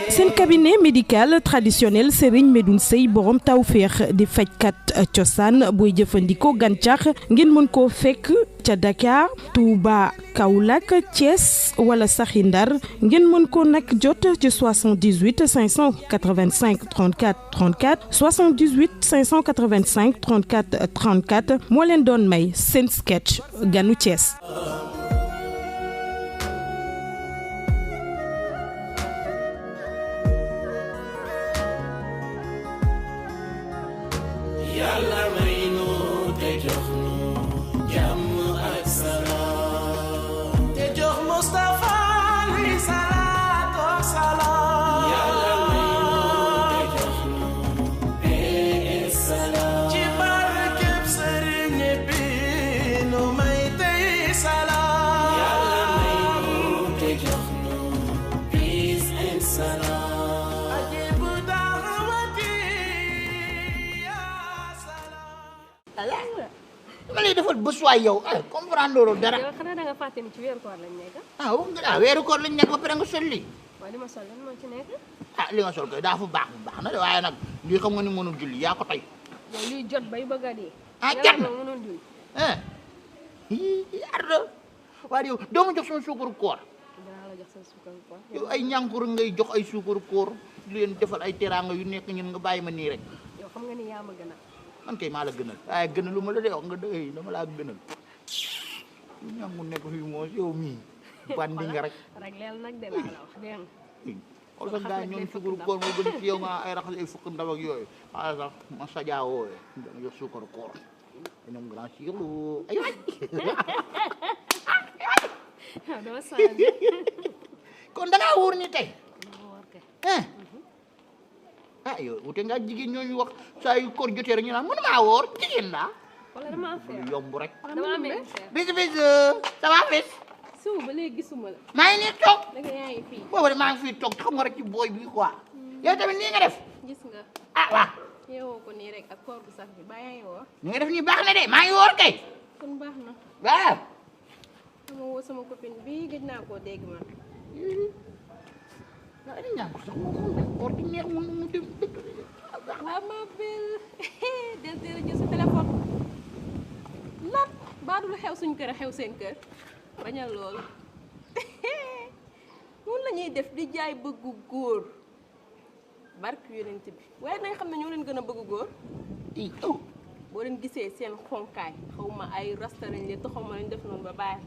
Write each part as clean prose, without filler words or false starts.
seen cabinet médical traditionnel Serigne Medoune Seye borom tawféex di fajkat cosaan booy jëfandikoo gàncax ngeen mën koo fekk ca Dakar Touba Kaolack Thiès wala saxi Ndar ngeen mën ko nag jot ci 78 585 34 34 78 585 34 34 moo leen doon may seen sketch ganu Thiès. Yàlla may nu te jox nu jàmm ak salaam te jox Mustafa li salaatu wa salaam Yàlla may nu te jox nu paix et salaam ci barkeb Sëriñ bi nu may tey salaam Yàlla may nu te jox nu peace and salaam ma lay defal bés waay yow comprendre loolu dara. yow xanaa da nga fàtte ni ci weeru koor lañ nekk. wax nga weeru koor lañ nekk ba pare nga sol lii. waaw li ma sol lan moo ci nekk. li nga sol koy daa fa baax na de waaye nag lii xam nga ni mënul julli yaa ko tey. yow liy jot bay bëgg a dee. jot na mënul julli. ardo waaye yow doo ma jox sama suukaru koor. dinaa la jox sa suukaru koor. yow ay ñànkur ngay jox ay suukaru koor di leen defal ay teraanga yu nekk ñun nga bàyyi ma nii rek. yow xam nga ni yaa ma gën a. man kay maa la gënal waaye gënalu ma la de wax nga dëgg dama laa gënal ñangu nekk fii moo yow mii bandi nga rek leel nag de laa la wax dégg nga xool sax gars yi ñoom suukaru koor moo gën ci yow nga ay raxas ay fukk ndaw ak yooyu xaaral sax ma sajaawoo dama jox suukaru koor ñoom grand silu ay dama saan kon da ngaa wóor ni tey yow wute nga jigéen ñooñu wax saa yu koor jotee rek ñu naan mënumaa woor jigéen laa. wala dama am feer yomb rek. dama amee feer. bis ça va bis. suuf ba léegi gisuma la. maa ngi nii toog. da nga yaa ngi fii. boobu de maa ngi fii toog xam nga rek ci booy bi quoi. yow tamit nii nga def. gis nga. waaw. yeewoo ko nii rek ak koor bu sax bi ba yaa ngi woor. ni nga def nii baax na de maa ngi woor kay. kon baax na. waaw. dama woo sama copine bi gëj naa koo dégg man. waaw dañu ñaan ko sax moom koor gi neex mu dem. waaw ma belle del teel a jël sa téléphone lan baadu lu xew suñ kër a xew seen kër bañal loolu noonu la ñuy def di jaay bëggu góor barke yonent bi waaye nañ xam ne ñoo leen gën a bëggu góor boo leen gisee seen xonkaay xaw ma ay rasta lañ leen te xaw ma lañ def noonu ba bàyyi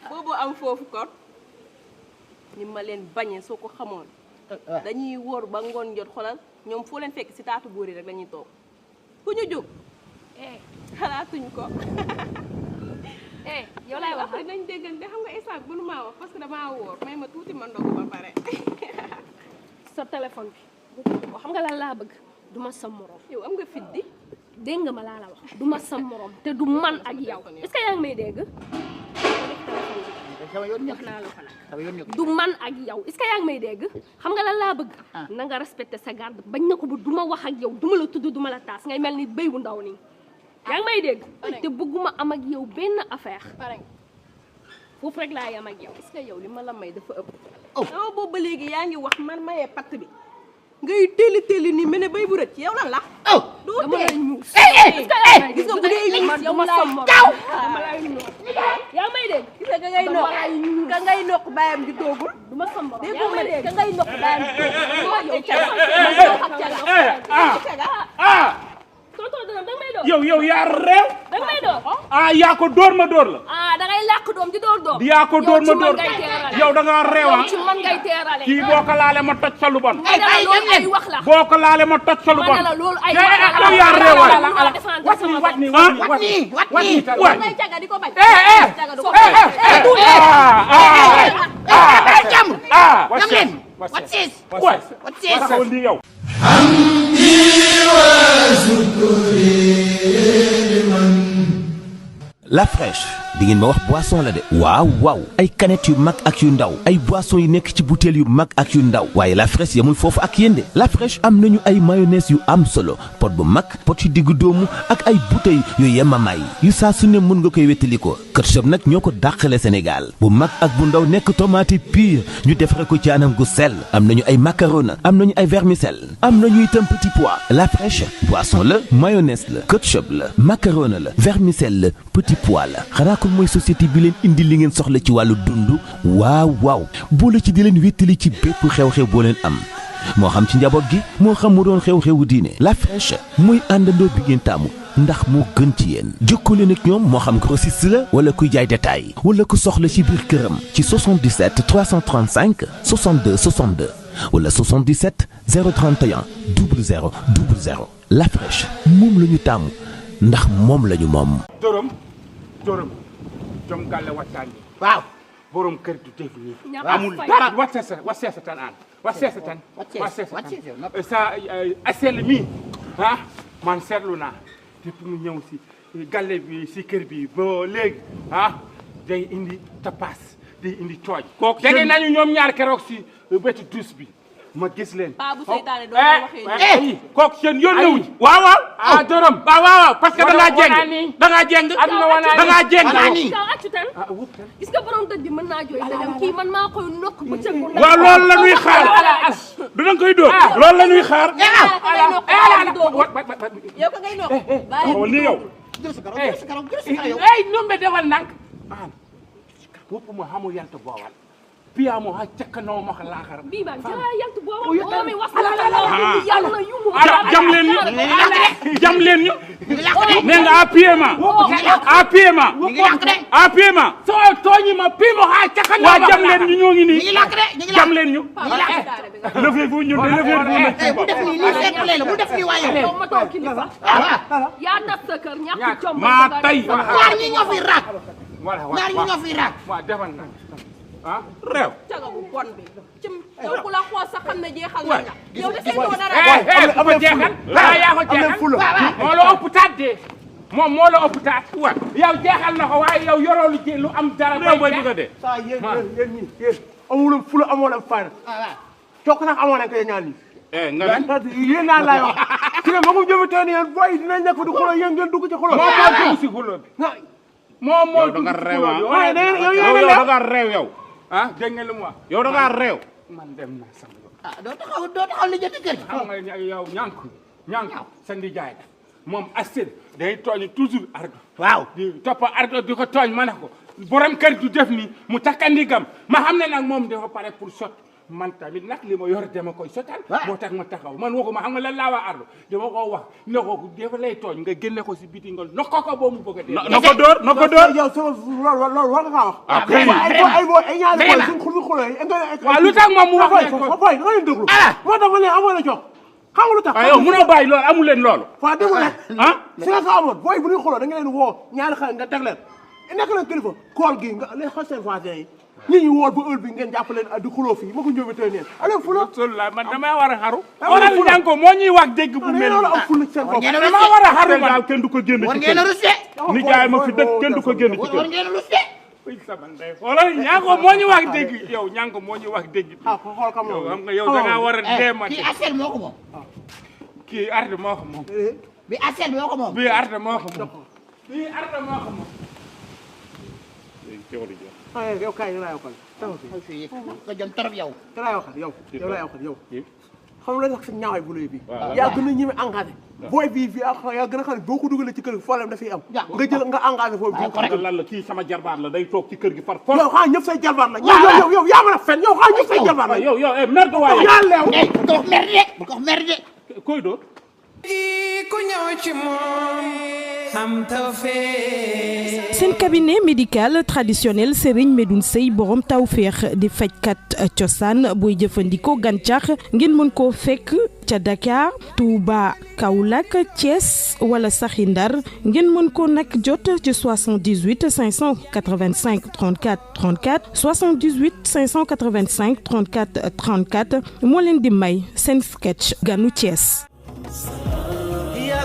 boobu am foofu kon ni ma leen bañee soo ko xamoon dañuy wóor ba ngoon jot xolal ñoom foo leen fekk si taatu góor yi rek dañuy toog ku ñu jóg xalaatuñ ko yow laay wax nañ déggante xam nga instant bu nu maa wax parce que damaa wóor may ma tuuti ma ndogu ba pare sa téléphone bi xam nga lan laa bëgg du ma sa morom yow am nga fit di dégg nga ma laa la wax du ma sa morom te du man ak yow est-ce que yaa ngi may dégg wax naa la ko nag du man ak yow est-ce que yaa ngi may dégg xam nga lan laa bëgg na nga respecté sa garde bañ na ko ba du ma wax ak yow du ma la tudd du ma la taas ngay mel ni béy bu ndaw nii yaa ngi may dégg te bëgguma am ak yow benn affaire foofu rek laa yam ak yow est-ce que yow li ma la may dafa ëpp boobu ba léegi yaa ngi wax man mayee patt bi ngay téeli nii mel ne béy bu rëcc yow lan la doo dama lay ñuus gis nga bu dee ñuus yow ma sama dama lay ñuus yaa may dégg gis nga ka ngay nokk bàyyam di doogul du ma sama morom dégg ma de ka ngay nokk bàyyam di yow yaa réew. danga may door. yaa ko dóor ma dóor la. da ngay làkk doom di dóor doom. yaa ko dóor ma dóor yow da ngaa réew ci man ngay teerale. kii boo ko laale ma toj sa lu bon. loolu ay wax la. boo ko laale ma toj sa lu bon. loolu ay wax la. yow yaa réew waay. wat nii ngay caga di ko bañ. La Fraîche. di ngeen ma wax boisson la de waaw waaw ay canettes yu mag ak yu ndaw ay boisson yu nekk ci bouteille yu mag ak yu ndaw waaye la fraîche yamul foofu ak yéen de la fraîche am nañu ay mayonnaise yu am solo pot bu mag pot yu diggu doomu ak ay bouteilles yu yemamaay yu saa su ne mën nga koy wettali ko ketchup nag ñoo ko dàqale Sénégal bu mag ak bu ndaw nekk tomate pure ñu defare ko ci anam gu sell am nañu ay macaroni am nañu ay vermicelle am nañu itam petit pois la fraîche boisson la mayonnaise la ketchup la macaroni la vermicelle la petit pois la xanaa ko mooy société bi leen indi li ngeen soxla ci wàllu dund waaw waaw boole ci di leen wéttali ci bépp xew-xew boo leen am moo xam ci njaboot gi moo xam mu doon xew-xewu diine la fraîche mooy àndandoo bi ngeen taamu ndax moo gën ci yéen jokkoo leen ak ñoom moo xam grossiste la wala kuy jaay détail wala ku soxla ci biir këram ci 77 335 62 62 wala 77 031 00 00 la fraîche moom la ñu taamu ndax moom la ñu moom. Dóoram jom galle wattandi waaw borom kër du def ni Ñàkk amul fay. dara wassesa tan an wassesa tan sa asel mi ha man seetlu naa depuis mu ñëw si galle bi si kër bi ba léegi day indi tapas day indi cooj dégg nañu ñoom ñaar keroog si wetu dus bi ma gis leen Paa bu seytaane doo waxee ay kooku seen yónne wuñ waaw waaw Dóoram waaw parce que da ngaa jéng da ngaa jéng kaw accu tan gis nga borom dëj bi mën naa jooy dëgam kii man maa koy nokk bëccëg bu waaw loolu la ñuy xaar du danga koy dóor loolu la ñuy xaar yow ka ngay nokk bàyyi lii yow jël sa karaw yow ay numbe defal nank wopp mo xamul yalta boowal piya mo ha cakkano mo laaxar bii baan jaa yalt boobu moomi was yàlla yumu jam leen ñu ne nga a paiement so tooñi ma pimo ha cakkano wa jam leen ñu ñoo ngi nii jam leen ñu levez-vous ñu bu def ni seetlee la bu def ni waaye yow ma toog kilifa yaa tas sa kër ñàkk jom maa tay ñaar ñi ñoo fi raak voilà ñaar ñi ñoo fi raak waaw defal na réew caga bu bon bi cim yow ku la xool sax xam ne jeexal na la yow dafay doo dara ku ko jeexal yaa ko jeexal moo la ëpp taat de moom moo la ëpp taat wa yow jeexal na ko waaye yow yoroo lu am dara bay bëgg de saa yéen amul fula amoon am fayda cokk nag amoon nañ ko ñaan ni yéen naa laay wax ci ne ma ko jëme teen yéen boy dinañ nekk di xulo yéen ngeen dugg ci xulo moo dugg si xulo bi moom moo dugg si xulo bi yow da nga réew yow dégg nga lu mu wax yow da ngaa réew man dem naa sama yoon doo taxaw li jënd kër gi xam nga yow ñànk sa ndijaay la moom astir day tooñ toujours ardo waaw di topp ardo di ko tooñ ma ne ko borom kër du def ni mu takka ndigam ma xam ne nag moom dafa pare pour sot man tamit nag li ma yor dama koy sotal moo tax ma taxaw man waxuma xam nga lan laa waa ardo dama ko wax ne ko dafa lay tooñ nga génne ko si biti nga nokko ko boo mu bëgg a dee na ko dóor yow sama loolu war nga kaa wax ay ñaari boy suñ xulo yi waaw lu tax moom mu wax ne ko boy da nga leen déglu moo tax ma ne amoon na jox xam nga lu tax yow mënoo bàyyi loolu amu leen loolu waaw déglu rek si nga ko amoon boy bu ñuy xuloo da nga leen woo ñaari xale nga teg leen nekk leen kilifa kool gi nga leen xas seen voisin yi nit ñi wool ba heure bi ngeen jàpp leen di xuloo fii ma ko ñëwee tey neen allez fula man damay war a xaru wala ñanko moo ñuy wax dégg bu mel loolu am fula seen bopp dama war a xaru man kenn du ko génn war ci ngeen a kër rusé ni jaay ma fi dëkk kenn du ko génn ci war kër ngeen a rusé uy sama ndey xoolal ñanko moo ñu wax dégg yow ñanko moo ñu wax dégg xool kam yow xam nga yow da ngaa war a deemate kii Asel moo ko moom kii arde moo ko moom bi Asel moo ko moom bii arde moo ko moom bii arde moo ko moom yow kaay laa yokkal nga jëm torop yow laa yokkal yow laa yokkal yow xam nga wax sa ñaaway bu lay bi yaa gën a ñeme engagé booy bii fii ak yaa gën a xam ne boo ko dugalee ci kër gi problème dafay am nga jël nga engagé booy bi lan la kii sama jarbaat la day toog ci kër gi par force yow xaa ñëpp say jarbaat la yow yaa mën a fen yow xaa ñëpp say jarbaat la yow merde waaye yaa leew bu ko wax merde bu ko wax merde koy dóor ku ñëw ci moom am tawfeex seen cabinet médical traditionnel Serigne Medoune Seye borom tawféex di fajkat cosaan booy jëfandikoo gàncax ngeen mën koo fekk ca Dakar Touba Kaolack Thiès wala saxi Ndar ngeen mën ko nag jot ci 78 585 34 34 78 585 34 34 moo leen di may seen sketch ganu Thiès. ya